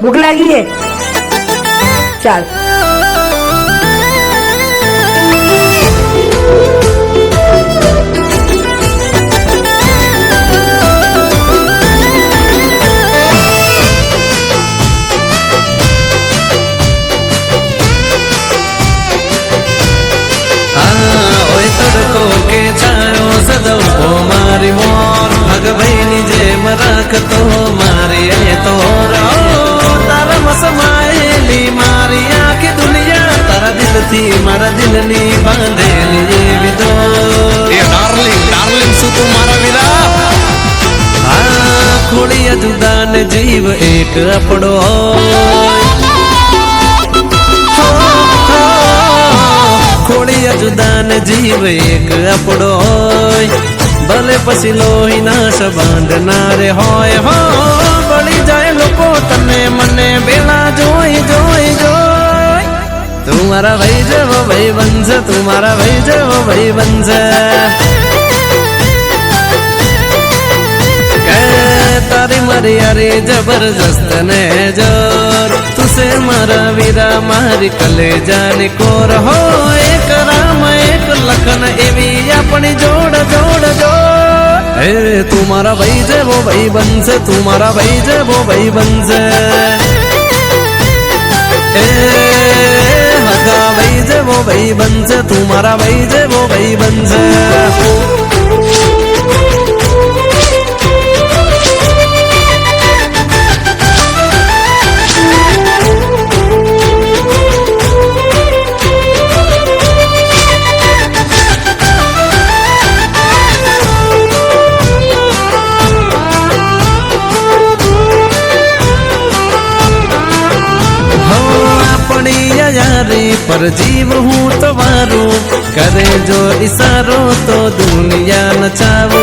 ભૂખ લાગી છે? ચાલ मारी मोर भगवैनी जे मराख तो मारी तो तारा मसमाएली मारी आखी दुनिया तारा दिल थी मारा दिल नी बांधेली ये विदो ये डार्लिंग डार्लिंग सु तू मारा विरा खोड़िया जुदा ने जीव एक अपड़ो खोड़िया जुदा ने जीव एक अपड़ो भले पसी लोही ना संबंध ना रे होय हो बળી જાય લોકો તને મને બેલા જોઈ જોઈ જોઈ તું મારા ભાઈ જેવો ભાઈ બનશે તું મારા ભાઈ જેવો ભાઈ બનશે કે તારી મારી યારી જબરજસ્ત ને જોર તુસે મારા વીરા મારી કલેજાની કોર હો એક રામ એક લખન એવી આપણી જોડ જોડ જોડ એ તું મારા ભાઈ જેવો ભાઈ બનશે તું મારા ભાઈ જેવો ભાઈ બનશે એ હગા ભાઈ જેવો ભાઈ બનશે તું મારા ભાઈ જેવો ભાઈ બનશે पर जीव हूँ तो वारू करे जो इशारो तो दुनिया नचाव